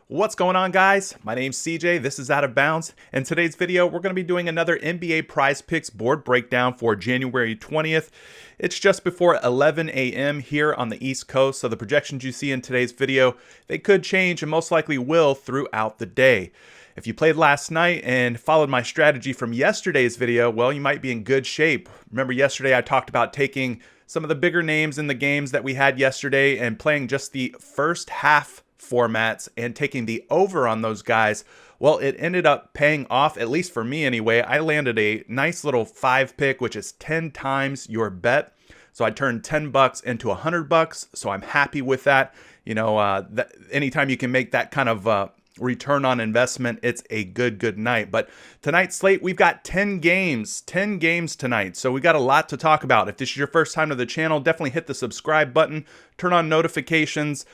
What's going on, guys? My name's CJ, this is Out of Bounds. In today's video, we're going to be doing another NBA Prize Picks board breakdown for January 20th. It's just before 11 a.m. here on the East Coast, so the projections you see in today's video, they could change and most likely will throughout the day. If you played last night and followed my strategy from yesterday's video, well, you might be in good shape. Remember yesterday I talked about taking some of the bigger names in the games that we had yesterday and playing just the first half formats and taking the over on those guys. Well, it ended up paying off, at least for me anyway. I landed a nice little 5 pick, which is 10 times your bet. So I turned $10 into $100. So I'm happy with that. You know, anytime you can make that kind of return on investment, it's a good night. But tonight's slate, we've got 10 games tonight. So we got a lot to talk about. If this is your first time to the channel, definitely hit the subscribe button, turn on notifications,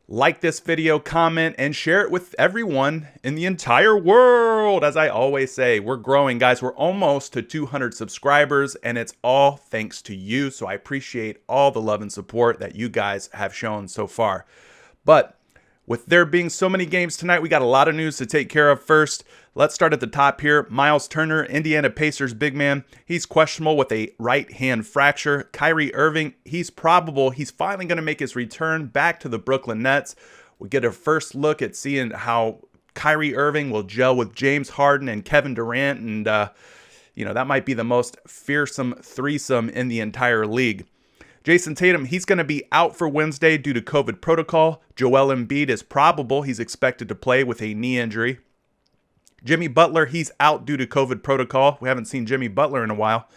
like this video, comment, and share it with everyone in the entire world. As I always say, we're growing, guys. We're almost to 200 subscribers, and it's all thanks to you. So I appreciate all the love and support that you guys have shown so far. But with there being so many games tonight, we got a lot of news to take care of. First, let's start at the top here. Miles Turner, Indiana Pacers big man. He's questionable with a right hand fracture. Kyrie Irving, he's probable. He's finally going to make his return back to the Brooklyn Nets. We get a first look at seeing how Kyrie Irving will gel with James Harden and Kevin Durant. And, that might be the most fearsome threesome in the entire league. Jason Tatum, he's going to be out for Wednesday due to COVID protocol. Joel Embiid is probable. He's expected to play with a knee injury. Jimmy Butler, he's out due to COVID protocol. We haven't seen Jimmy Butler in a while.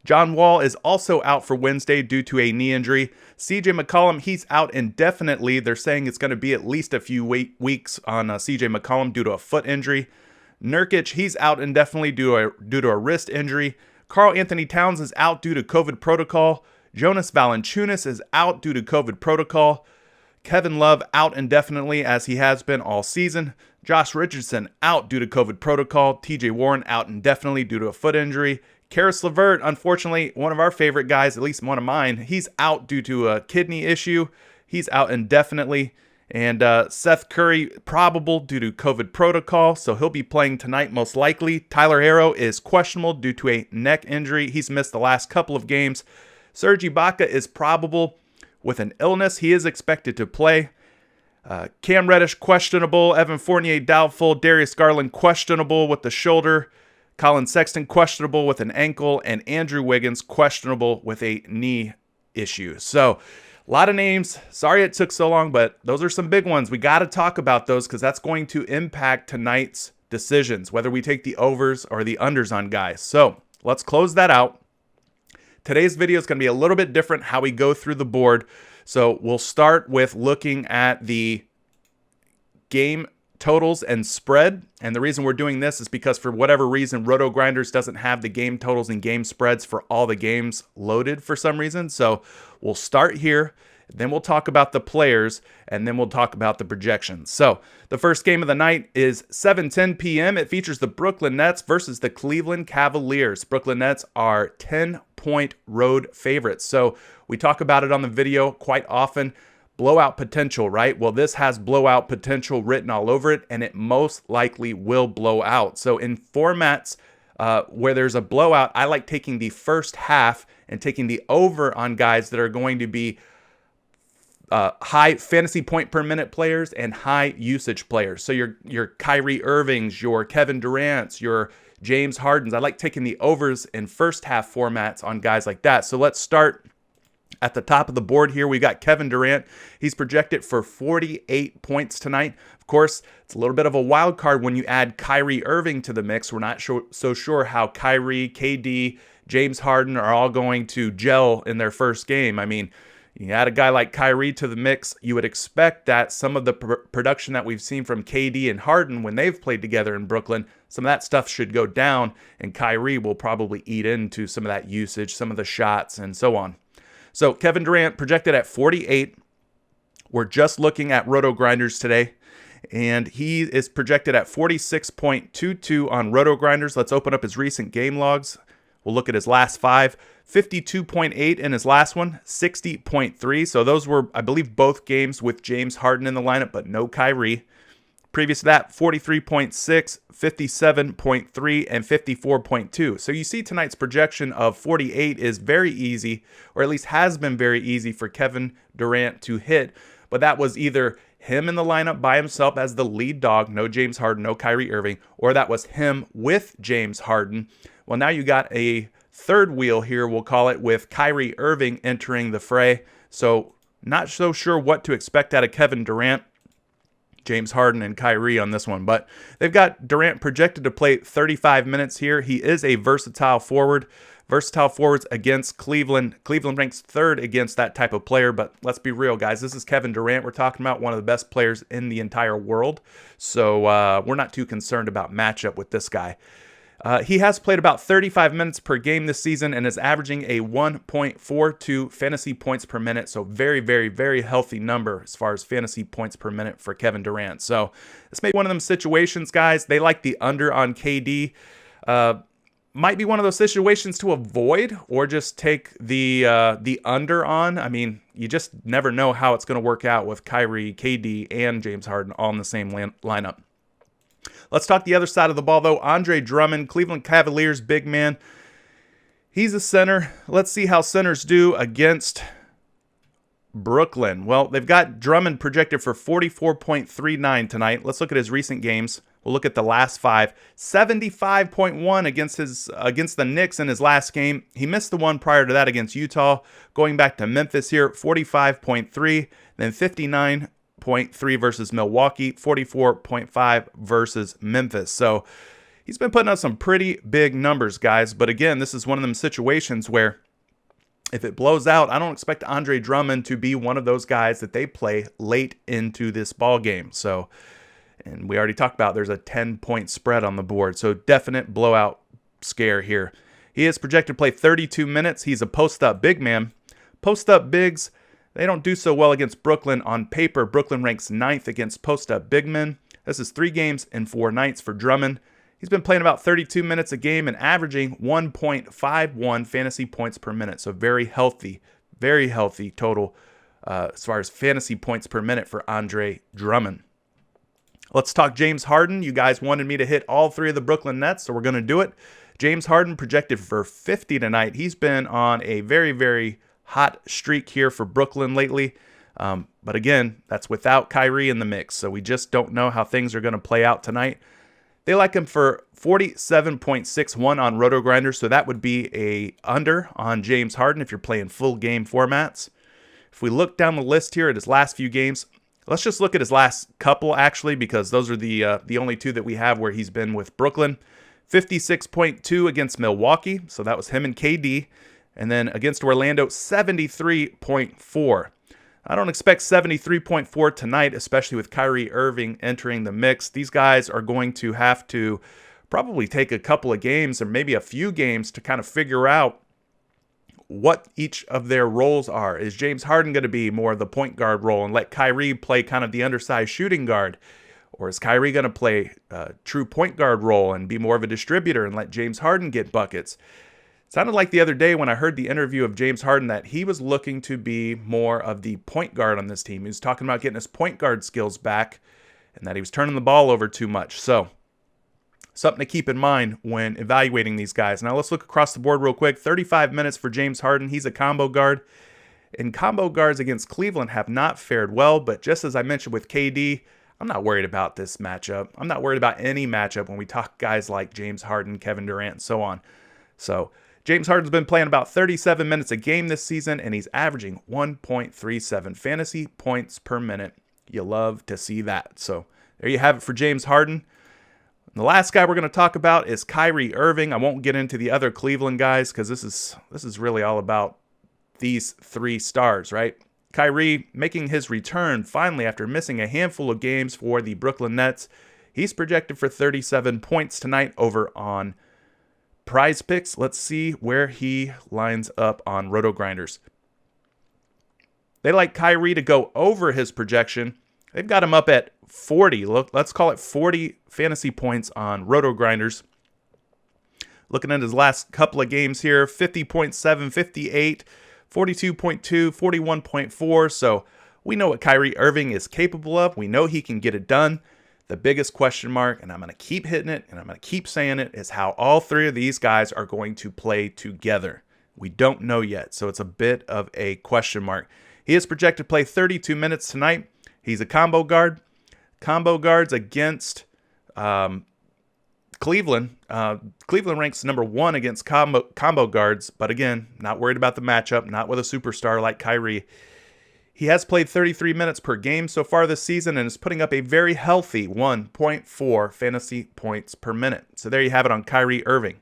John Wall is also out for Wednesday due to a knee injury. CJ McCollum, he's out indefinitely. They're saying it's going to be at least a few weeks on CJ McCollum due to a foot injury. Nurkic, he's out indefinitely due to a wrist injury. Karl Anthony Towns is out due to COVID protocol. Jonas Valanciunas is out due to COVID protocol. Kevin Love out indefinitely as he has been all season. Josh Richardson out due to COVID protocol. TJ Warren out indefinitely due to a foot injury. Karis LeVert, unfortunately, one of our favorite guys, at least one of mine, he's out due to a kidney issue. He's out indefinitely. And Seth Curry, probable due to COVID protocol, so he'll be playing tonight most likely. Tyler Herro is questionable due to a neck injury. He's missed the last couple of games. Serge Ibaka is probable with an illness. He is expected to play. Cam Reddish questionable. Evan Fournier doubtful. Darius Garland questionable with the shoulder. Colin Sexton questionable with an ankle. And Andrew Wiggins questionable with a knee issue. So a lot of names. Sorry it took so long, but those are some big ones. We got to talk about those because that's going to impact tonight's decisions, whether we take the overs or the unders on guys. So let's close that out. Today's video is going to be a little bit different how we go through the board. So we'll start with looking at the game totals and spread. And the reason we're doing this is because for whatever reason, Roto Grinders doesn't have the game totals and game spreads for all the games loaded for some reason. So we'll start here. Then we'll talk about the players, and then we'll talk about the projections. So the first game of the night is 7:10 p.m. It features the Brooklyn Nets versus the Cleveland Cavaliers. Brooklyn Nets are 10-point road favorites. So we talk about it on the video quite often. Blowout potential, right? Well, this has blowout potential written all over it, and it most likely will blow out. So in formats where there's a blowout, I like taking the first half and taking the over on guys that are going to be high fantasy point per minute players and high usage players. So your Kyrie Irvings, your Kevin Durant's, your James Hardens. I like taking the overs in first half formats on guys like that. So let's start at the top of the board here. We got Kevin Durant. He's projected for 48 points tonight. Of course, it's a little bit of a wild card when you add Kyrie Irving to the mix. We're not so sure how Kyrie, KD, James Harden are all going to gel in their first game. I mean, you add a guy like Kyrie to the mix, you would expect that some of the production that we've seen from KD and Harden when they've played together in Brooklyn, some of that stuff should go down, and Kyrie will probably eat into some of that usage, some of the shots, and so on. So Kevin Durant projected at 48. We're just looking at Roto Grinders today, and he is projected at 46.22 on Roto Grinders. Let's open up his recent game logs. We'll look at his last 5. 52.8 in his last one, 60.3. So those were, I believe, both games with James Harden in the lineup, but no Kyrie. Previous to that, 43.6, 57.3, and 54.2. So you see tonight's projection of 48 is very easy, or at least has been very easy for Kevin Durant to hit. But that was either him in the lineup by himself as the lead dog, no James Harden, no Kyrie Irving, or that was him with James Harden. Well, now you got a third wheel here, we'll call it, with Kyrie Irving entering the fray. So not so sure what to expect out of Kevin Durant, James Harden, and Kyrie on this one. But they've got Durant projected to play 35 minutes here. He is a versatile forward. Versatile forwards against Cleveland. Cleveland ranks third against that type of player, but let's be real, guys. This is Kevin Durant we're talking about, one of the best players in the entire world. So we're not too concerned about matchup with this guy. He has played about 35 minutes per game this season and is averaging a 1.42 fantasy points per minute. So very, very, very healthy number as far as fantasy points per minute for Kevin Durant. So this may be one of them situations, guys. They like the under on KD. Might be one of those situations to avoid or just take the under on. I mean, you just never know how it's going to work out with Kyrie, KD, and James Harden all in the same lineup. Let's talk the other side of the ball, though. Andre Drummond, Cleveland Cavaliers big man. He's a center. Let's see how centers do against Brooklyn. Well, they've got Drummond projected for 44.39 tonight. Let's look at his recent games. We'll look at the last 5. 75.1 against the Knicks in his last game. He missed the one prior to that against Utah. Going back to Memphis here, 45.3, then 59.3 versus Milwaukee, 44.5 versus Memphis. So he's been putting up some pretty big numbers, guys. But again, this is one of them situations where if it blows out, I don't expect Andre Drummond to be one of those guys that they play late into this ball game. So, and we already talked about there's a 10-point spread on the board. So definite blowout scare here. He is projected to play 32 minutes. He's a post-up big man. Post-up bigs, they don't do so well against Brooklyn. On paper, Brooklyn ranks 9th against post-up big men. This is 3 games and 4 nights for Drummond. He's been playing about 32 minutes a game and averaging 1.51 fantasy points per minute. So very healthy total as far as fantasy points per minute for Andre Drummond. Let's talk James Harden. You guys wanted me to hit all 3 of the Brooklyn Nets, so we're going to do it. James Harden projected for 50 tonight. He's been on a very, very hot streak here for Brooklyn lately. But again, that's without Kyrie in the mix, so we just don't know how things are going to play out tonight. They like him for 47.61 on RotoGrinders, so that would be a under on James Harden if you're playing full game formats. If we look down the list here at his last few games, let's just look at his last couple, actually, because those are the only 2 that we have where he's been with Brooklyn. 56.2 against Milwaukee, so that was him and KD. And then against Orlando, 73.4. I don't expect 73.4 tonight, especially with Kyrie Irving entering the mix. These guys are going to have to probably take a couple of games or maybe a few games to kind of figure out what each of their roles are. Is James Harden going to be more of the point guard role and let Kyrie play kind of the undersized shooting guard? Or is Kyrie going to play a true point guard role and be more of a distributor and let James Harden get buckets? It sounded like the other day when I heard the interview of James Harden that he was looking to be more of the point guard on this team. He was talking about getting his point guard skills back and that he was turning the ball over too much. So something to keep in mind when evaluating these guys. Now let's look across the board real quick. 35 minutes for James Harden. He's a combo guard. And combo guards against Cleveland have not fared well, but just as I mentioned with KD, I'm not worried about this matchup. I'm not worried about any matchup when we talk guys like James Harden, Kevin Durant, and so on. So James Harden's been playing about 37 minutes a game this season, and he's averaging 1.37 fantasy points per minute. You love to see that. So there you have it for James Harden. And the last guy we're going to talk about is Kyrie Irving. I won't get into the other Cleveland guys because this is really all about these 3 stars, right? Kyrie making his return finally after missing a handful of games for the Brooklyn Nets. He's projected for 37 points tonight over on Prize Picks. Let's see where he lines up on RotoGrinders. They like Kyrie to go over his projection. They've got him up at 40. Look, let's call it 40 fantasy points on RotoGrinders. Looking at his last couple of games here, 50.7, 58, 42.2, 41.4. So we know what Kyrie Irving is capable of. We know he can get it done. The biggest question mark, and I'm going to keep hitting it and I'm going to keep saying it, is how all three of these guys are going to play together. We don't know yet, so it's a bit of a question mark. He is projected to play 32 minutes tonight. He's a combo guard. Combo guards against Cleveland. Cleveland ranks number 1 against combo guards, but again, not worried about the matchup, not with a superstar like Kyrie. He has played 33 minutes per game so far this season and is putting up a very healthy 1.4 fantasy points per minute. So there you have it on Kyrie Irving.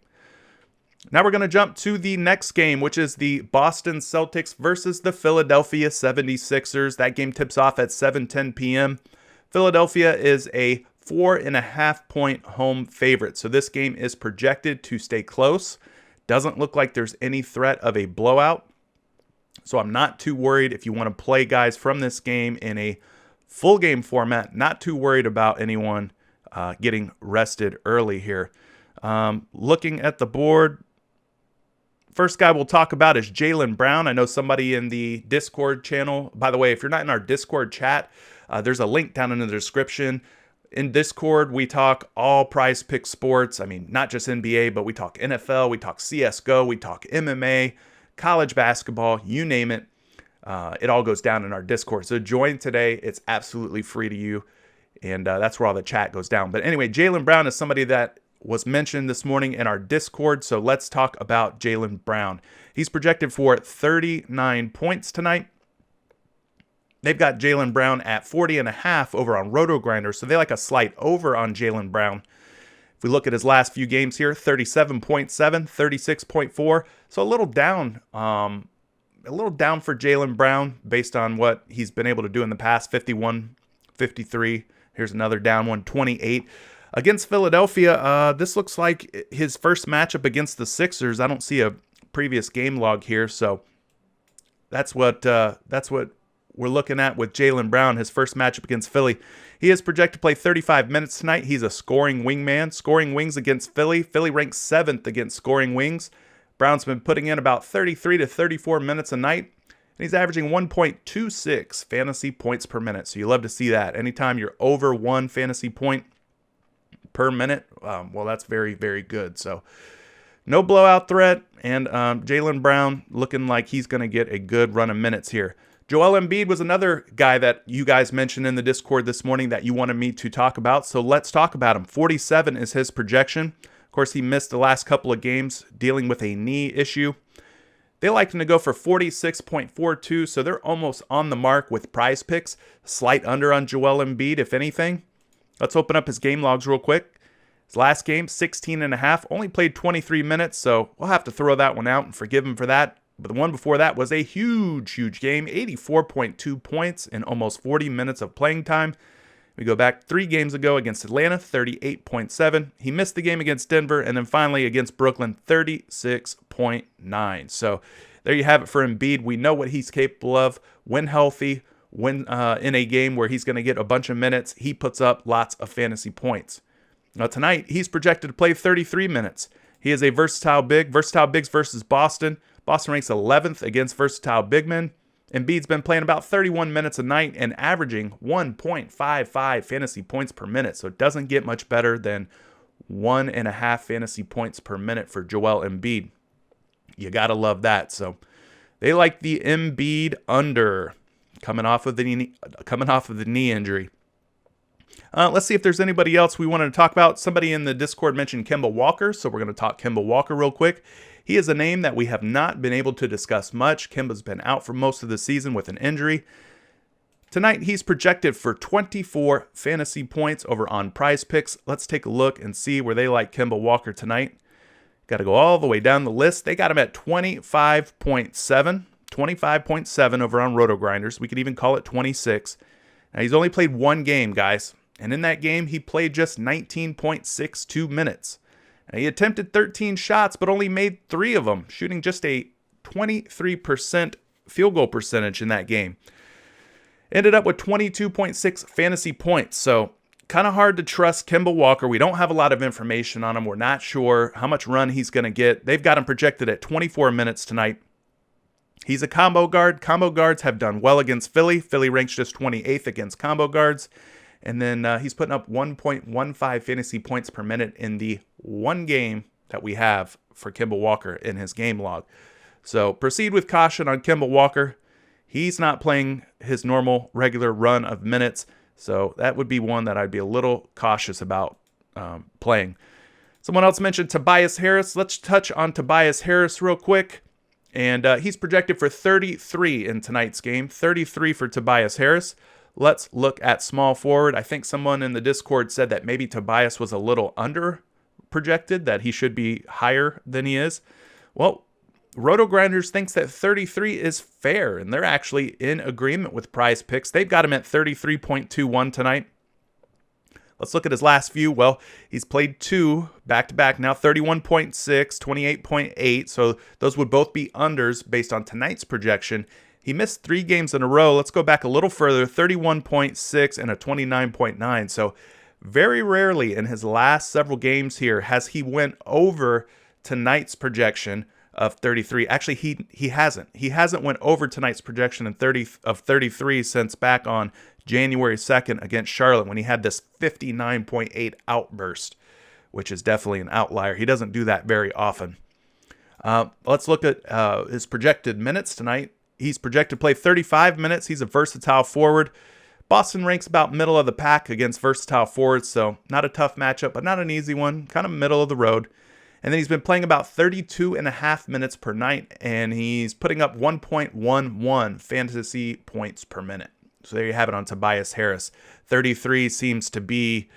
Now we're going to jump to the next game, which is the Boston Celtics versus the Philadelphia 76ers. That game tips off at 7:10 p.m. Philadelphia is a 4.5 point home favorite. So this game is projected to stay close. Doesn't look like there's any threat of a blowout. So I'm not too worried if you want to play guys from this game in a full game format. Not too worried about anyone getting rested early here. Looking at the board, first guy we'll talk about is Jaylen Brown. I know somebody in the Discord channel. By the way, if you're not in our Discord chat, there's a link down in the description. In Discord, we talk all Prize Pick sports. I mean, not just NBA, but we talk NFL, we talk CSGO, we talk MMA, college basketball, you name it. It all goes down in our Discord. So join today. It's absolutely free to you. And that's where all the chat goes down. But anyway, Jaylen Brown is somebody that was mentioned this morning in our Discord. So let's talk about Jaylen Brown. He's projected for 39 points tonight. They've got Jaylen Brown at 40.5 over on RotoGrinders. So they like a slight over on Jaylen Brown. If we look at his last few games here, 37.7, 36.4. So a little down for Jaylen Brown based on what he's been able to do in the past. 51, 53. Here's another down one, 28. Against Philadelphia, this looks like his first matchup against the Sixers. I don't see a previous game log here, so that's what we're looking at with Jaylen Brown, his first matchup against Philly. He is projected to play 35 minutes tonight. He's a scoring wingman. Scoring wings against Philly. Philly ranks 7th against scoring wings. Brown's been putting in about 33 to 34 minutes a night, and he's averaging 1.26 fantasy points per minute. So you love to see that. Anytime you're over 1 fantasy point per minute, well, that's very, very good. So no blowout threat, and Jaylen Brown looking like he's going to get a good run of minutes here. Joel Embiid was another guy that you guys mentioned in the Discord this morning that you wanted me to talk about. So let's talk about him. 47 is his projection. Of course, he missed the last couple of games dealing with a knee issue. They like him to go for 46.42, so they're almost on the mark with Prize Picks. Slight under on Joel Embiid, if anything. Let's open up his game logs real quick. His last game, 16.5, only played 23 minutes, so we'll have to throw that one out and forgive him for that. But the one before that was a huge, huge game, 84.2 points in almost 40 minutes of playing time. We go back 3 games ago against Atlanta, 38.7. He missed the game against Denver, and then finally against Brooklyn, 36.9. So there you have it for Embiid. We know what he's capable of when healthy, when in a game where he's going to get a bunch of minutes. He puts up lots of fantasy points. Now tonight, he's projected to play 33 minutes. He is a versatile big. Versatile bigs versus Boston. Boston ranks 11th against versatile big men. Embiid's been playing about 31 minutes a night and averaging 1.55 fantasy points per minute. So it doesn't get much better than 1.5 fantasy points per minute for Joel Embiid. You got to love that. So they like the Embiid under coming off of the knee injury. Let's see if there's anybody else we wanted to talk about. Somebody in the Discord mentioned Kemba Walker, so we're going to talk Kemba Walker real quick. He is a name that we have not been able to discuss much. Kemba's been out for most of the season with an injury. Tonight, he's projected for 24 fantasy points over on Prize Picks. Let's take a look and see where they like Kemba Walker tonight. Got to go all the way down the list. They got him at 25.7 over on RotoGrinders. We could even call it 26. Now, he's only played 1 game, guys. And in that game, he played just 19.62 minutes. Now, he attempted 13 shots, but only made 3 of them, shooting just a 23% field goal percentage in that game. Ended up with 22.6 fantasy points. So kind of hard to trust Kemba Walker. We don't have a lot of information on him. We're not sure how much run he's going to get. They've got him projected at 24 minutes tonight. He's a combo guard. Combo guards have done well against Philly. Philly ranks just 28th against combo guards. And then he's putting up 1.15 fantasy points per minute in the one game that we have for Kemba Walker in his game log. So proceed with caution on Kemba Walker. He's not playing his normal regular run of minutes, so that would be one that I'd be a little cautious about playing. Someone else mentioned Tobias Harris. Let's touch on Tobias Harris real quick. And he's projected for 33 in tonight's game. 33 for Tobias Harris. Let's look at small forward. I think someone in the Discord said that maybe Tobias was a little under projected, that he should be higher than he is. Well, RotoGrinders thinks that 33 is fair, and they're actually in agreement with Prize Picks. They've got him at 33.21 tonight. Let's look at his last few. Well, he's played 2 back-to-back now, 31.6, 28.8. So those would both be unders based on tonight's projection. He missed 3 games in a row. Let's go back a little further, 31.6 and a 29.9. So very rarely in his last several games here has he went over tonight's projection of 33. Actually, he hasn't. He hasn't went over tonight's projection of 33 since back on January 2nd against Charlotte when he had this 59.8 outburst, which is definitely an outlier. He doesn't do that very often. Let's look at his projected minutes tonight. He's projected to play 35 minutes. He's a versatile forward. Boston ranks about middle of the pack against versatile forwards, so not a tough matchup, but not an easy one, kind of middle of the road. And then he's been playing about 32.5 minutes per night, and he's putting up 1.11 fantasy points per minute. So there you have it on Tobias Harris. 33 seems to be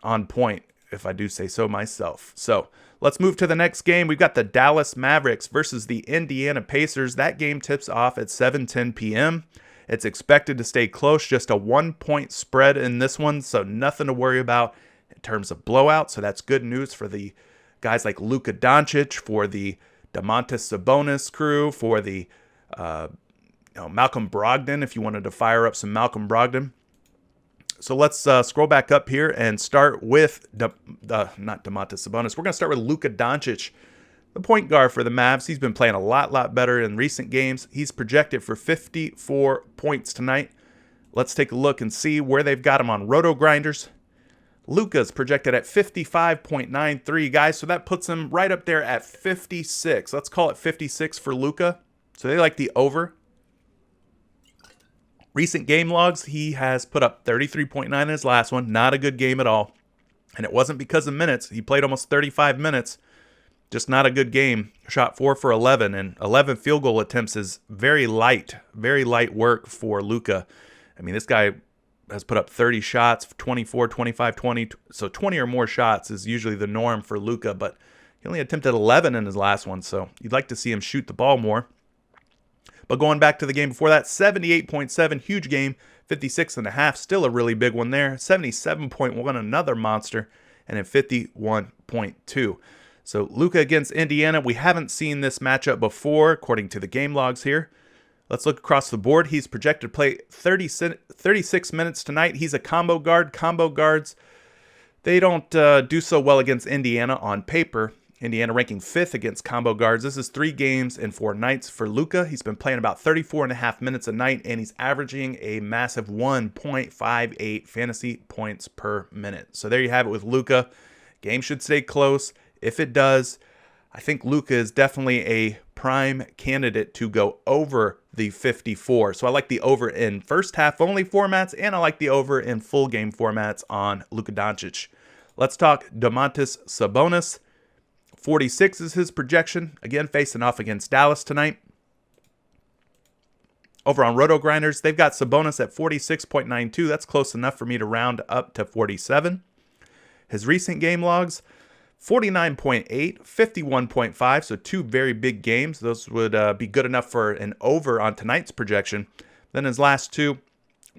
on point, if I do say so myself. So let's move to the next game. We've got the Dallas Mavericks versus the Indiana Pacers. That game tips off at 7:10 p.m. It's expected to stay close, just a 1-point spread in this one, so nothing to worry about in terms of blowout. So that's good news for the guys like Luka Doncic, for the Domantas Sabonis crew, for the Malcolm Brogdon, if you wanted to fire up some Malcolm Brogdon. So let's scroll back up here and start with, not Domantas Sabonis. We're going to start with Luka Doncic, the point guard for the Mavs. He's been playing a lot better in recent games. He's projected for 54 points tonight. Let's take a look and see where they've got him on RotoGrinders. Luka's projected at 55.93, guys, so that puts him right up there at 56. Let's call it 56 for Luka. So they like the over. Recent game logs, he has put up 33.9 in his last one. Not a good game at all. And it wasn't because of minutes. He played almost 35 minutes. Just not a good game. Shot 4 for 11, and 11 field goal attempts is very light work for Luka. I mean, this guy has put up 30 shots, 24, 25, 20. So 20 or more shots is usually the norm for Luka, but he only attempted 11 in his last one. So you'd like to see him shoot the ball more. But going back to the game before that, 78.7, huge game, 56.5, still a really big one there. 77.1, another monster, and then 51.2. So Luka against Indiana, we haven't seen this matchup before, according to the game logs here. Let's look across the board. He's projected to play 36 minutes tonight. He's a combo guard. Combo guards, they don't do so well against Indiana on paper. Indiana ranking 5th against combo guards. This is 3 games and 4 nights for Luka. He's been playing about 34.5 minutes a night, and he's averaging a massive 1.58 fantasy points per minute. So there you have it with Luka. Game should stay close. If it does, I think Luka is definitely a prime candidate to go over the 54. So I like the over in first half only formats, and I like the over in full game formats on Luka Doncic. Let's talk Domantas Sabonis. 46 is his projection. Again, facing off against Dallas tonight. Over on RotoGrinders, they've got Sabonis at 46.92. That's close enough for me to round up to 47. His recent game logs, 49.8, 51.5, so 2 very big games. Those would be good enough for an over on tonight's projection. Then his last 2,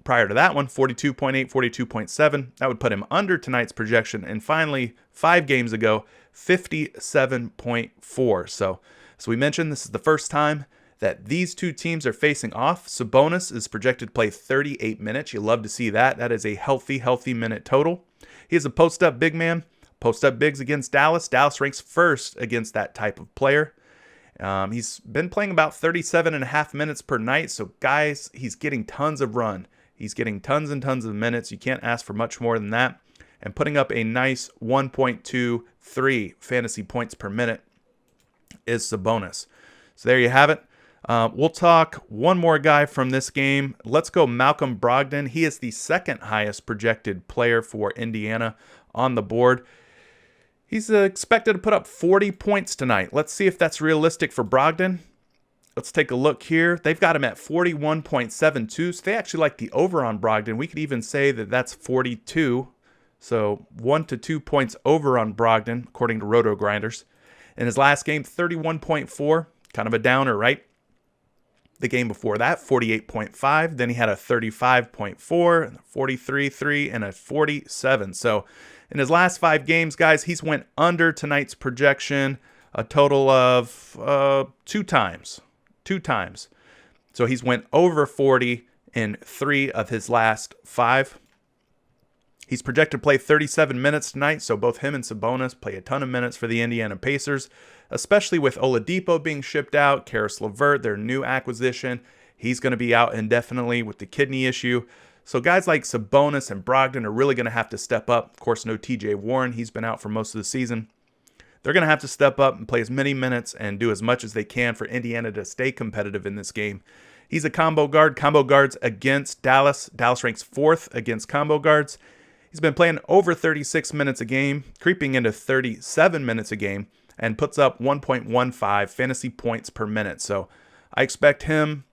prior to that one, 42.8, 42.7. That would put him under tonight's projection. And finally, 5 games ago, 57.4. So as we mentioned, this is the first time that these 2 teams are facing off. Sabonis is projected to play 38 minutes. You love to see that. That is a healthy minute total. He is a post-up big man. Post-up bigs against Dallas. Dallas ranks 1st against that type of player. He's been playing about 37.5 minutes per night. So guys, he's getting tons of run. He's getting tons and tons of minutes. You can't ask for much more than that. And putting up a nice 1.23 fantasy points per minute is Sabonis. So there you have it. We'll talk one more guy from this game. Let's go Malcolm Brogdon. He is the second highest projected player for Indiana on the board. He's expected to put up 40 points tonight. Let's see if that's realistic for Brogdon. Let's take a look here. They've got him at 41.72, so they actually like the over on Brogdon. We could even say that that's 42. So 1 to 2 points over on Brogdon, according to Roto Grinders. In his last game, 31.4, kind of a downer, right? The game before that, 48.5. Then he had a 35.4, a 43.3, and a 47. So in his last 5 games, guys, he's went under tonight's projection a total of 2 times. 2 times. So he's went over 40 in 3 of his last 5. He's projected to play 37 minutes tonight, so both him and Sabonis play a ton of minutes for the Indiana Pacers, especially with Oladipo being shipped out, Karis LeVert, their new acquisition. He's going to be out indefinitely with the kidney issue. So guys like Sabonis and Brogdon are really going to have to step up. Of course, no TJ Warren. He's been out for most of the season. They're going to have to step up and play as many minutes and do as much as they can for Indiana to stay competitive in this game. He's a combo guard. Combo guards against Dallas. Dallas ranks 4th against combo guards. He's been playing over 36 minutes a game, creeping into 37 minutes a game, and puts up 1.15 fantasy points per minute. So I expect him,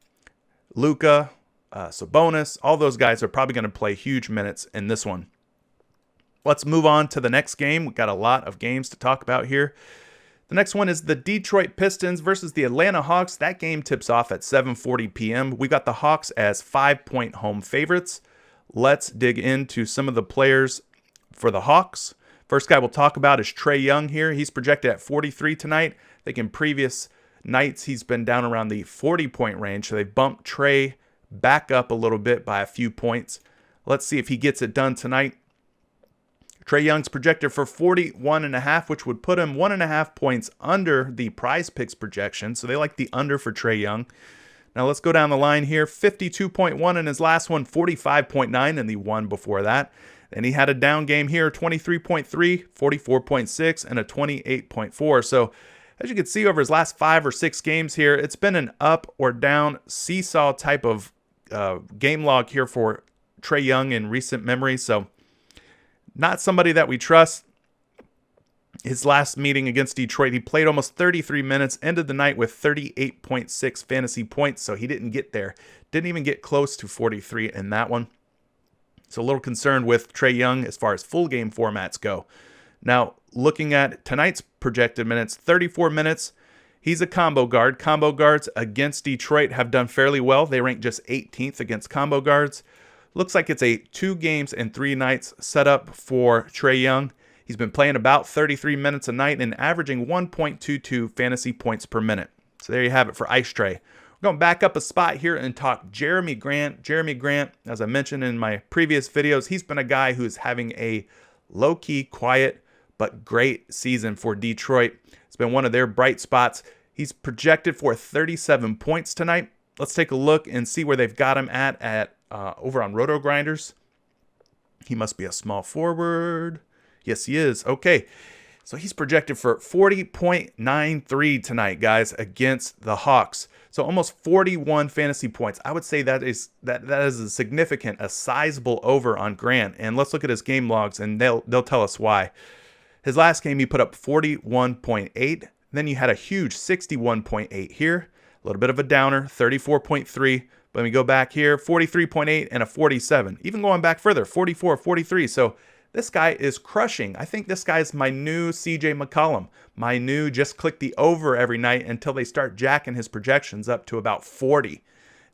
Luka, Sabonis, all those guys are probably going to play huge minutes in this one. Let's move on to the next game. We've got a lot of games to talk about here. The next one is the Detroit Pistons versus the Atlanta Hawks. That game tips off at 7:40 p.m. We got the Hawks as 5-point home favorites. Let's dig into some of the players for the Hawks. First guy we'll talk about is Trae Young here. He's projected at 43 tonight. I think in previous nights he's been down around the 40-point range, so they bumped Trae back up a little bit by a few points. Let's see if he gets it done tonight. Trae Young's projected for 41.5, which would put him 1.5 points under the Prize Picks projection, so they like the under for Trae Young. Now let's go down the line here. 52.1 in his last one, 45.9 in the one before that. And he had a down game here, 23.3, 44.6, and a 28.4. So as you can see over his last 5 or 6 games here, it's been an up or down seesaw type of game log here for Trae Young in recent memory. So not somebody that we trust. His last meeting against Detroit, he played almost 33 minutes, ended the night with 38.6 fantasy points, so he didn't get there. Didn't even get close to 43 in that one. So a little concerned with Trae Young as far as full game formats go. Now, looking at tonight's projected minutes, 34 minutes. He's a combo guard. Combo guards against Detroit have done fairly well. They rank just 18th against combo guards. Looks like it's a 2 games and 3 nights setup for Trae Young. He's been playing about 33 minutes a night and averaging 1.22 fantasy points per minute. So there you have it for Ice Trae. We're going to back up a spot here and talk Jeremy Grant. Jeremy Grant, as I mentioned in my previous videos, he's been a guy who's having a low-key, quiet, but great season for Detroit. It's been one of their bright spots. He's projected for 37 points tonight. Let's take a look and see where they've got him at over on Roto Grinders. He must be a small forward. Yes, he is. Okay, so he's projected for 40.93 tonight, guys, against the Hawks. So almost 41 fantasy points. I would say that is a significant, a sizable over on Grant. And let's look at his game logs, and they'll tell us why. His last game, he put up 41.8. Then you had a huge 61.8 here. A little bit of a downer, 34.3. But when we go back here, 43.8 and a 47. Even going back further, 44, 43. So this guy is crushing. I think this guy is my new CJ McCollum. My new just click the over every night until they start jacking his projections up to about 40.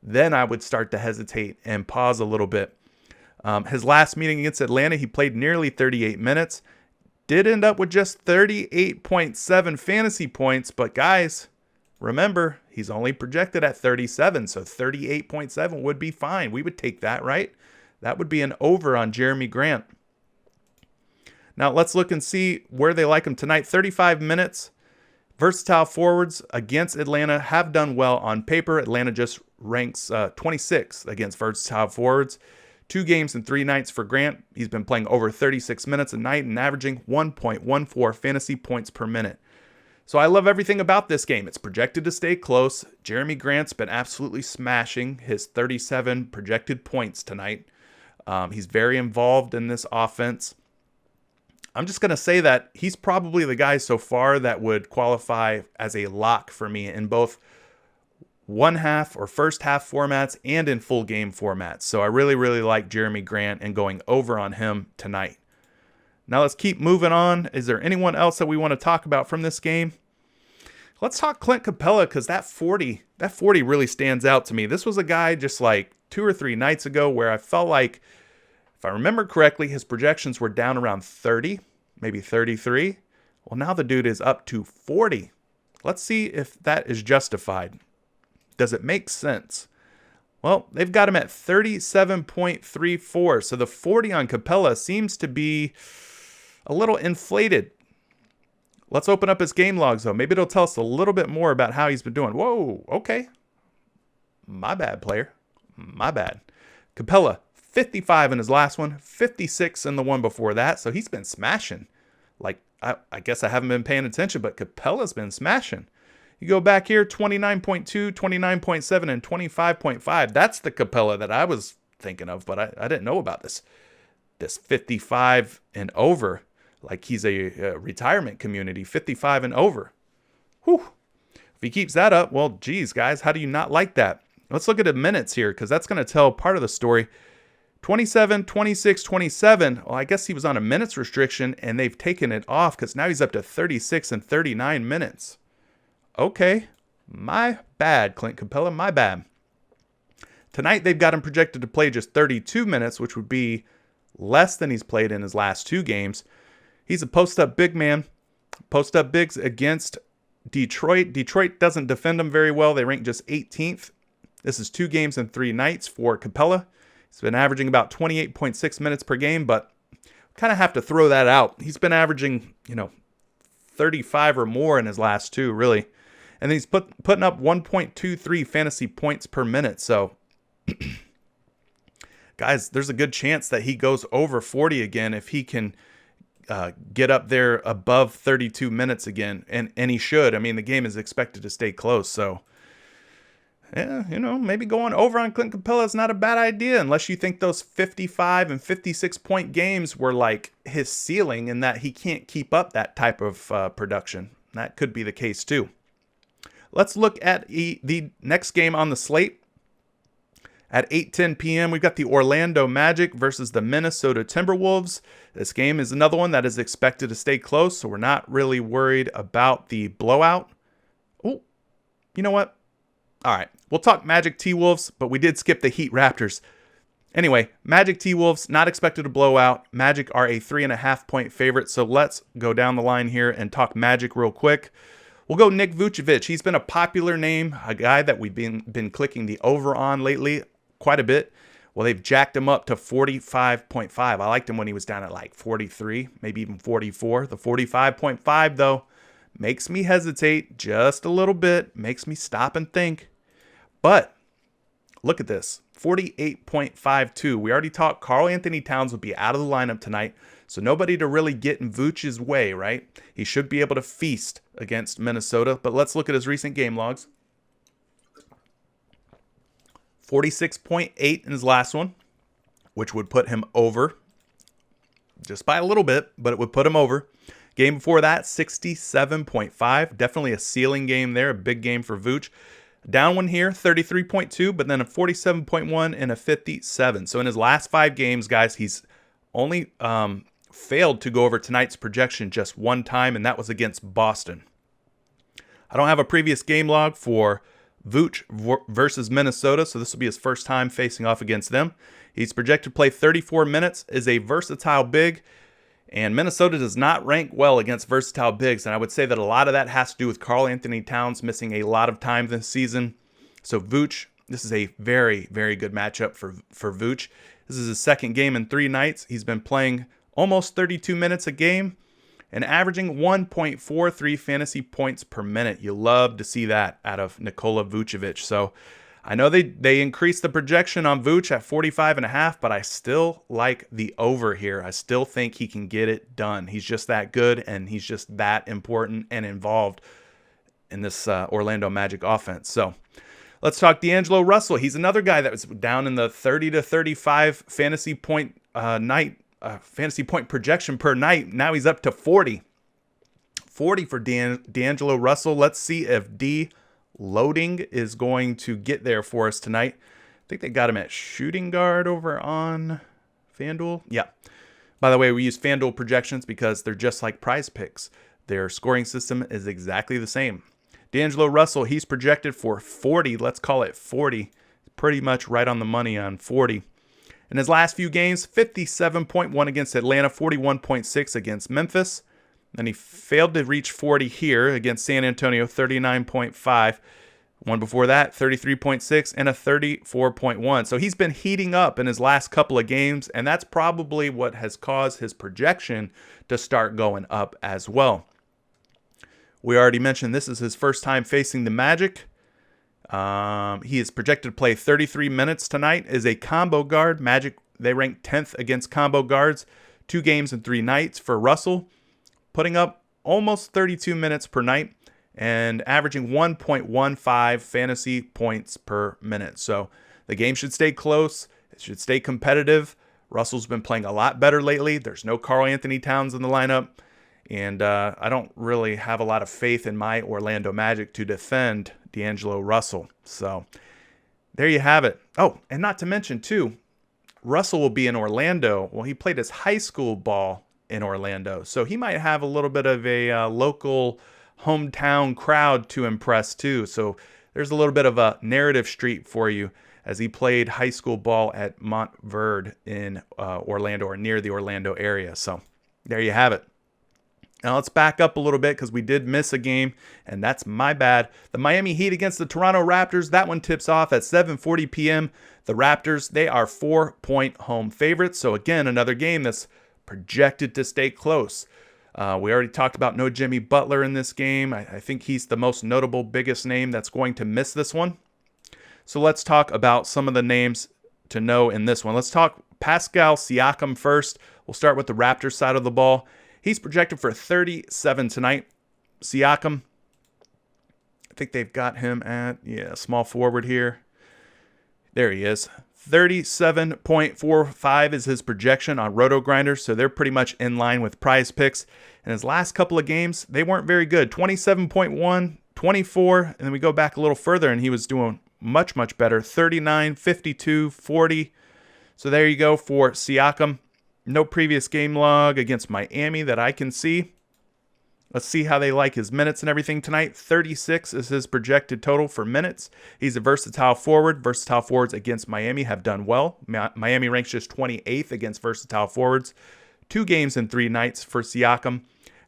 Then I would start to hesitate and pause a little bit. His last meeting against Atlanta, he played nearly 38 minutes. Did end up with just 38.7 fantasy points. But guys, remember, he's only projected at 37. So 38.7 would be fine. We would take that, right? That would be an over on Jeremy Grant. Now let's look and see where they like him tonight. 35 minutes, Versatile forwards against Atlanta have done well on paper. Atlanta just ranks 26th against versatile forwards. 2 games and 3 nights for Grant. He's been playing over 36 minutes a night and averaging 1.14 fantasy points per minute. So I love everything about this game. It's projected to stay close. Jeremy Grant's been absolutely smashing his 37 projected points tonight. He's very involved in this offense. I'm just going to say that he's probably the guy so far that would qualify as a lock for me in both one half or first half formats and in full game formats. So I really, really like Jeremy Grant and going over on him tonight. Now let's keep moving on. Is there anyone else that we want to talk about from this game? Let's talk Clint Capella, because that 40 really stands out to me. This was a guy just like 2 or 3 nights ago where I felt like, if I remember correctly, his projections were down around 30, maybe 33. Well, now the dude is up to 40. Let's see if that is justified. Does it make sense? Well, they've got him at 37.34. So the 40 on Capella seems to be a little inflated. Let's open up his game logs, though. Maybe it'll tell us a little bit more about how he's been doing. Whoa, okay. My bad, player. My bad. Capella, 55 in his last one, 56 in the one before that. So he's been smashing. Like, I guess I haven't been paying attention, but Capella's been smashing. You go back here, 29.2, 29.7, and 25.5. That's the Capella that I was thinking of, but I didn't know about this 55 and over. Like he's a retirement community, 55 and over. Whew. If he keeps that up, well, geez, guys, how do you not like that? Let's look at the minutes here, because that's going to tell part of the story. 27, 26, 27. Well, I guess he was on a minutes restriction, and they've taken it off because now he's up to 36 and 39 minutes. Okay, my bad, Clint Capella, my bad. Tonight, they've got him projected to play just 32 minutes, which would be less than he's played in his last 2 games. He's a post-up big man. Post-up bigs against Detroit. Detroit doesn't defend him very well. They rank just 18th. This is 2 games and 3 nights for Capella. He's been averaging about 28.6 minutes per game, but kind of have to throw that out. He's been averaging, 35 or more in his last 2, really. And then he's putting up 1.23 fantasy points per minute. So, guys, there's a good chance that he goes over 40 again if he can get up there above 32 minutes again. And he should. I mean, the game is expected to stay close. So, yeah, maybe going over on Clint Capella is not a bad idea, unless you think those 55 and 56 point games were like his ceiling and that he can't keep up that type of production. That could be the case too. Let's look at the next game on the slate. At 8:10 p.m., we've got the Orlando Magic versus the Minnesota Timberwolves. This game is another one that is expected to stay close, so we're not really worried about the blowout. Oh, you know what? All right, we'll talk Magic T-Wolves, but we did skip the Heat Raptors. Anyway, Magic T-Wolves, not expected to blow out. Magic are a 3.5 point favorite, so let's go down the line here and talk Magic real quick. We'll go Nick Vucevic. He's been a popular name, a guy that we've been clicking the over on lately quite a bit. Well, they've jacked him up to 45.5. I liked him when he was down at like 43, maybe even 44. The 45.5, though, makes me hesitate just a little bit, makes me stop and think. But look at this, 48.52. We already talked Karl Anthony Towns would be out of the lineup tonight, so nobody to really get in Vooch's way, right? He should be able to feast against Minnesota, but let's look at his recent game logs. 46.8 in his last one, which would put him over just by a little bit, but it would put him over. Game before that, 67.5. Definitely a ceiling game there, a big game for Vooch. Down one here, 33.2, but then a 47.1 and a 57. So in his last 5 games, guys, he's only failed to go over tonight's projection just one time, and that was against Boston. I don't have a previous game log for Vooch versus Minnesota, so this will be his first time facing off against them. He's projected to play 34 minutes, is a versatile big, and Minnesota does not rank well against versatile bigs, and I would say that a lot of that has to do with Karl Anthony Towns missing a lot of time this season. So Vooch, this is a very, very good matchup for Vooch. This is his second game in 3 nights. He's been playing almost 32 minutes a game, and averaging 1.43 fantasy points per minute. You love to see that out of Nikola Vucevic. So I know they increased the projection on Vuce at 45.5, but I still like the over here. I still think he can get it done. He's just that good, and he's just that important and involved in this Orlando Magic offense. So let's talk D'Angelo Russell. He's another guy that was down in the 30 to 35 fantasy point fantasy point projection per night. Now he's up to 40. 40 for D'Angelo Russell. Let's see if D loading is going to get there for us tonight. I think they got him at shooting guard over on FanDuel. Yeah. By the way, we use FanDuel projections because they're just like Prize Picks. Their scoring system is exactly the same. D'Angelo Russell, he's projected for 40. Let's call it 40. Pretty much right on the money on 40. In his last few games, 57.1 against Atlanta, 41.6 against Memphis. Then he failed to reach 40 here against San Antonio, 39.5. One before that, 33.6 and a 34.1. So he's been heating up in his last couple of games, and that's probably what has caused his projection to start going up as well. We already mentioned this is his first time facing the Magic. He is projected to play 33 minutes tonight as a combo guard. Magic, they rank 10th against combo guards. 2 games and 3 nights for Russell, putting up almost 32 minutes per night and averaging 1.15 fantasy points per minute. So the game should stay close. It should stay competitive. Russell's been playing a lot better lately. There's no Karl Anthony Towns in the lineup. And I don't really have a lot of faith in my Orlando Magic to defend D'Angelo Russell. So there you have it. Oh, and not to mention, too, Russell will be in Orlando. Well, he played his high school ball in Orlando. So he might have a little bit of a local hometown crowd to impress, too. So there's a little bit of a narrative streak for you as he played high school ball at Montverde in Orlando, or near the Orlando area. So there you have it. Now let's back up a little bit because we did miss a game, and that's my bad. The Miami Heat against the Toronto Raptors, that one tips off at 7:40 p.m. The Raptors, they are 4-point home favorites. So again, another game that's projected to stay close. We already talked about no Jimmy Butler in this game. I think he's the most notable, biggest name that's going to miss this one. So let's talk about some of the names to know in this one. Let's talk Pascal Siakam first. We'll start with the Raptors side of the ball. He's projected for 37 tonight. Siakam, I think they've got him at, small forward here. There he is. 37.45 is his projection on RotoGrinders, so they're pretty much in line with Prize Picks. In his last couple of games, they weren't very good. 27.1, 24, and then we go back a little further, and he was doing much, much better. 39, 52, 40. So there you go for Siakam. No previous game log against Miami that I can see. Let's see how they like his minutes and everything tonight. 36 is his projected total for minutes. He's a versatile forward. Versatile forwards against Miami have done well. Miami ranks just 28th against versatile forwards. 2 games and 3 nights for Siakam,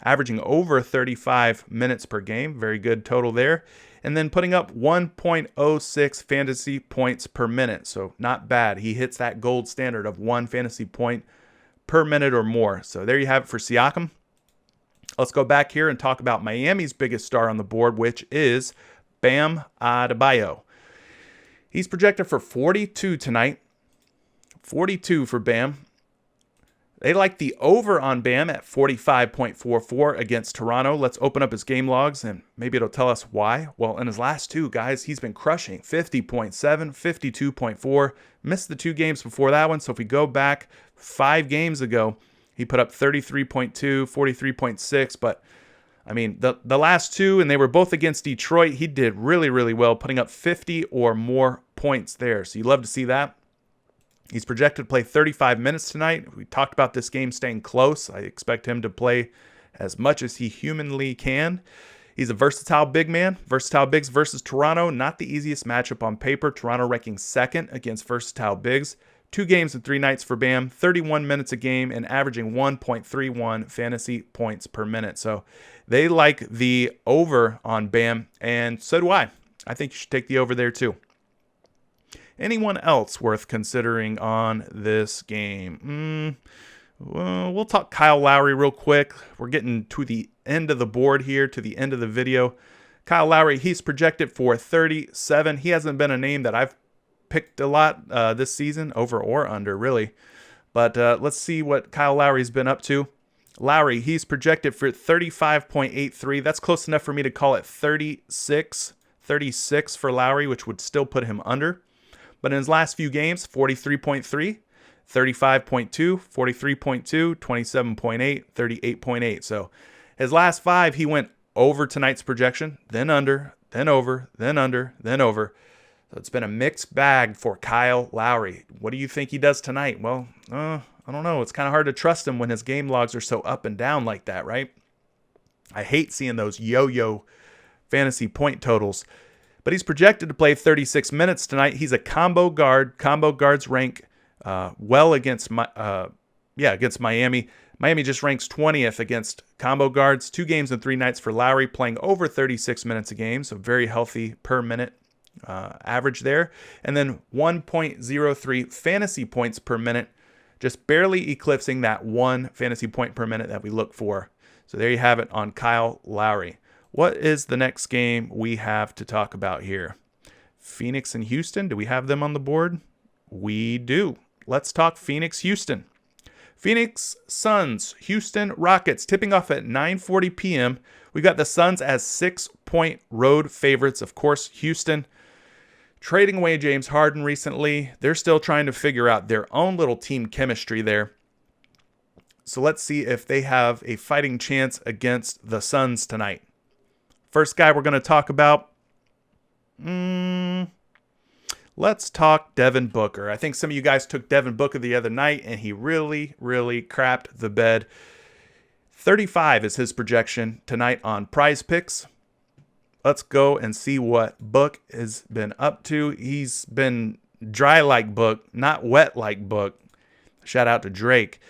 averaging over 35 minutes per game. Very good total there. And then putting up 1.06 fantasy points per minute. So not bad. He hits that gold standard of 1 fantasy point per minute or more. So there you have it for Siakam. Let's go back here and talk about Miami's biggest star on the board, which is Bam Adebayo. He's projected for 42 tonight. 42 for Bam. They like the over on Bam at 45.44 against Toronto. Let's open up his game logs and maybe it'll tell us why. Well, in his last 2, guys, he's been crushing 50.7, 52.4. Missed the 2 games before that one. So if we go back 5 games ago, he put up 33.2, 43.6. But I mean, the last 2, and they were both against Detroit, he did really, really well, putting up 50 or more points there. So you love to see that. He's projected to play 35 minutes tonight. We talked about this game staying close. I expect him to play as much as he humanly can. He's a versatile big man. Versatile bigs versus Toronto, not the easiest matchup on paper. Toronto ranking 2nd against versatile bigs. 2 games and 3 nights for Bam, 31 minutes a game and averaging 1.31 fantasy points per minute. So they like the over on Bam, and so do I. I think you should take the over there too. Anyone else worth considering on this game? We'll talk Kyle Lowry real quick. We're getting to the end of the board here, to the end of the video. Kyle Lowry, he's projected for 37. He hasn't been a name that I've picked a lot this season, over or under, really. But let's see what Kyle Lowry's been up to. Lowry, he's projected for 35.83. That's close enough for me to call it 36 for Lowry, which would still put him under. But in his last few games, 43.3, 35.2, 43.2, 27.8, 38.8. So his last 5, he went over tonight's projection, then under, then over, then under, then over. So it's been a mixed bag for Kyle Lowry. What do you think he does tonight? Well, I don't know. It's kind of hard to trust him when his game logs are so up and down like that, right? I hate seeing those yo-yo fantasy point totals. But he's projected to play 36 minutes tonight. He's a combo guard. Combo guards rank well against Miami. Miami just ranks 20th against combo guards. 2 games and 3 nights for Lowry, playing over 36 minutes a game, so very healthy per minute average there. And then 1.03 fantasy points per minute, just barely eclipsing that 1 fantasy point per minute that we look for. So there you have it on Kyle Lowry. What is the next game we have to talk about here? Phoenix and Houston. Do we have them on the board? We do. Let's talk Phoenix-Houston. Phoenix Suns, Houston Rockets, tipping off at 9:40 p.m. We got the Suns as 6-point road favorites. Of course, Houston trading away James Harden recently. They're still trying to figure out their own little team chemistry there. So let's see if they have a fighting chance against the Suns tonight. First guy we're going to talk about, let's talk Devin Booker. I think some of you guys took Devin Booker the other night, and he really, really crapped the bed. 35 is his projection tonight on Prize Picks. Let's go and see what Book has been up to. He's been dry like Book, not wet like Book. Shout out to Drake.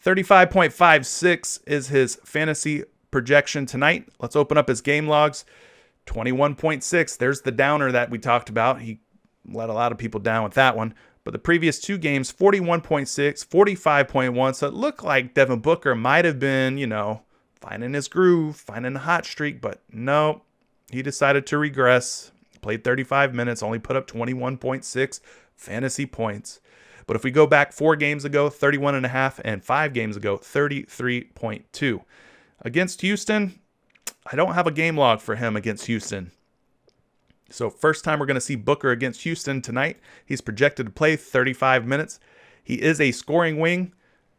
35.56 is his fantasy projection tonight. Let's open up his game logs. 21.6. There's the downer that we talked about. He let a lot of people down with that one. But the previous 2 games, 41.6, 45.1. So it looked like Devin Booker might have been, finding his groove, finding a hot streak. But no, he decided to regress. Played 35 minutes, only put up 21.6 fantasy points. But if we go back 4 games ago, 31.5, and 5 games ago, 33.2. Against Houston, I don't have a game log for him against Houston. So first time we're going to see Booker against Houston tonight. He's projected to play 35 minutes. He is a scoring wing.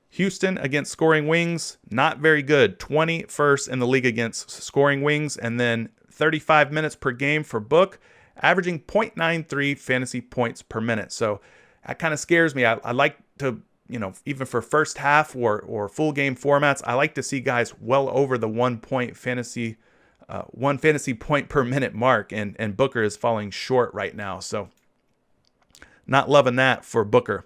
Houston against scoring wings, not very good. 21st in the league against scoring wings. And then 35 minutes per game for Book, averaging 0.93 fantasy points per minute. So that kind of scares me. I like to, even for first half or full game formats, I like to see guys well over the 1 fantasy point per minute mark, and Booker is falling short right now. So not loving that for Booker.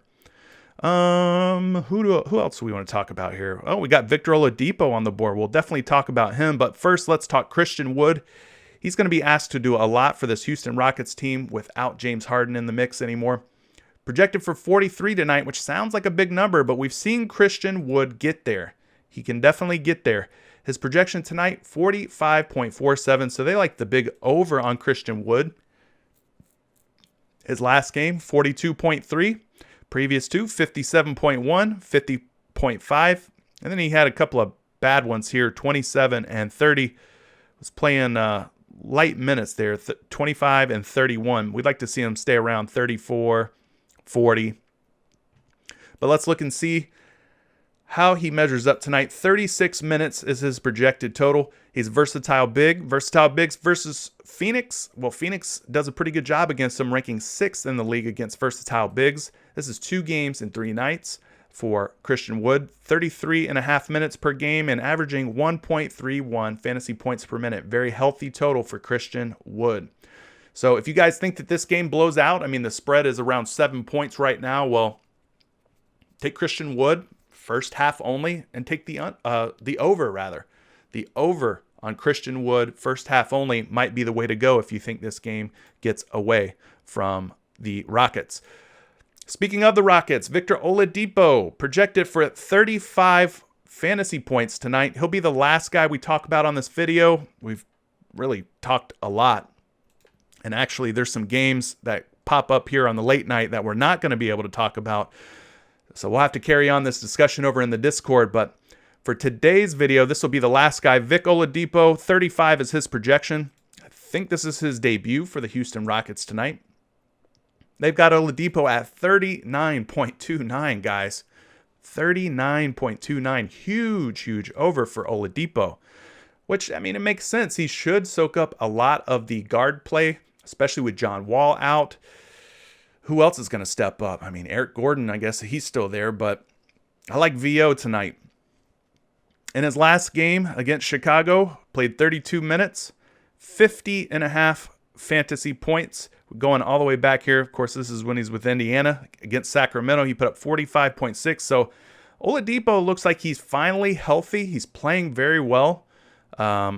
Who else do we want to talk about here? Oh, we got Victor Oladipo on the board. We'll definitely talk about him. But first, let's talk Christian Wood. He's going to be asked to do a lot for this Houston Rockets team without James Harden in the mix anymore. Projected for 43 tonight, which sounds like a big number, but we've seen Christian Wood get there. He can definitely get there. His projection tonight, 45.47, so they like the big over on Christian Wood. His last game, 42.3. Previous 2, 57.1, 50.5. And then he had a couple of bad ones here, 27 and 30. Was playing light minutes there, 25 and 31. We'd like to see him stay around 34, 40. But let's look and see how he measures up tonight. 36 minutes is his projected total. He's versatile big. Versatile bigs versus Phoenix. Well, Phoenix does a pretty good job against them, ranking 6th in the league against versatile bigs. This is 2 games and 3 nights for Christian Wood. 33.5 minutes per game and averaging 1.31 fantasy points per minute. Very healthy total for Christian Wood. So if you guys think that this game blows out, the spread is around 7 points right now. Well, take Christian Wood first half only and take the over rather. The over on Christian Wood first half only might be the way to go if you think this game gets away from the Rockets. Speaking of the Rockets, Victor Oladipo projected for 35 fantasy points tonight. He'll be the last guy we talk about on this video. We've really talked a lot. And actually, there's some games that pop up here on the late night that we're not going to be able to talk about. So we'll have to carry on this discussion over in the Discord. But for today's video, this will be the last guy. Vic Oladipo, 35 is his projection. I think this is his debut for the Houston Rockets tonight. They've got Oladipo at 39.29, guys. 39.29. Huge over for Oladipo. Which, I mean, it makes sense. He should soak up a lot of the guard play, especially with John Wall out. Who else is going to step up? I mean, Eric Gordon, I guess he's still there, but I like VO tonight. In his last game against Chicago, played 32 minutes, 50.5 fantasy points. Going all the way back here. Of course, this is when he's with Indiana. Against Sacramento, he put up 45.6. So Oladipo looks like he's finally healthy. He's playing very well. I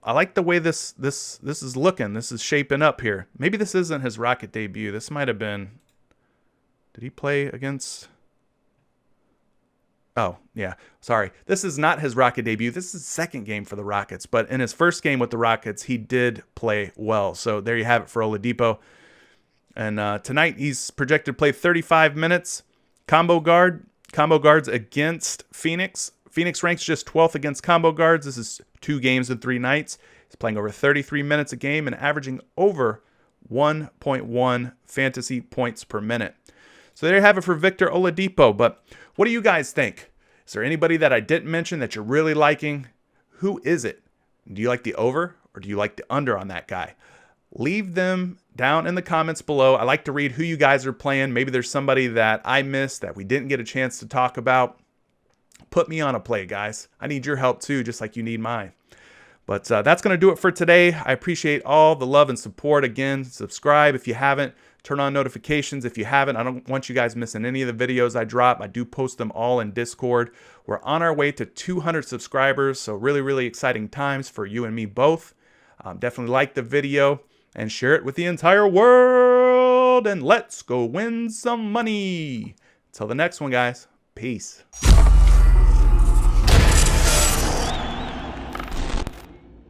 like the way this is looking. This is shaping up here. Maybe this isn't his Rocket debut. This might have been... Did he play against... Oh, yeah. Sorry. This is not his Rocket debut. This is his second game for the Rockets. But in his first game with the Rockets, he did play well. So there you have it for Oladipo. And tonight, he's projected to play 35 minutes. Combo guards against Phoenix. Phoenix ranks just 12th against combo guards. This is 2 games in 3 nights. He's playing over 33 minutes a game and averaging over 1.1 fantasy points per minute. So there you have it for Victor Oladipo. But what do you guys think? Is there anybody that I didn't mention that you're really liking? Who is it? Do you like the over or do you like the under on that guy? Leave them down in the comments below. I like to read who you guys are playing. Maybe there's somebody that I missed that we didn't get a chance to talk about. Put me on a play, guys. I need your help too, just like you need mine. But that's going to do it for today. I appreciate all the love and support. Again, subscribe if you haven't. Turn on notifications if you haven't. I don't want you guys missing any of the videos I drop. I do post them all in Discord. We're on our way to 200 subscribers, so really exciting times for you and me both. Definitely like the video and share it with the entire world. And let's go win some money. Until the next one, guys. Peace.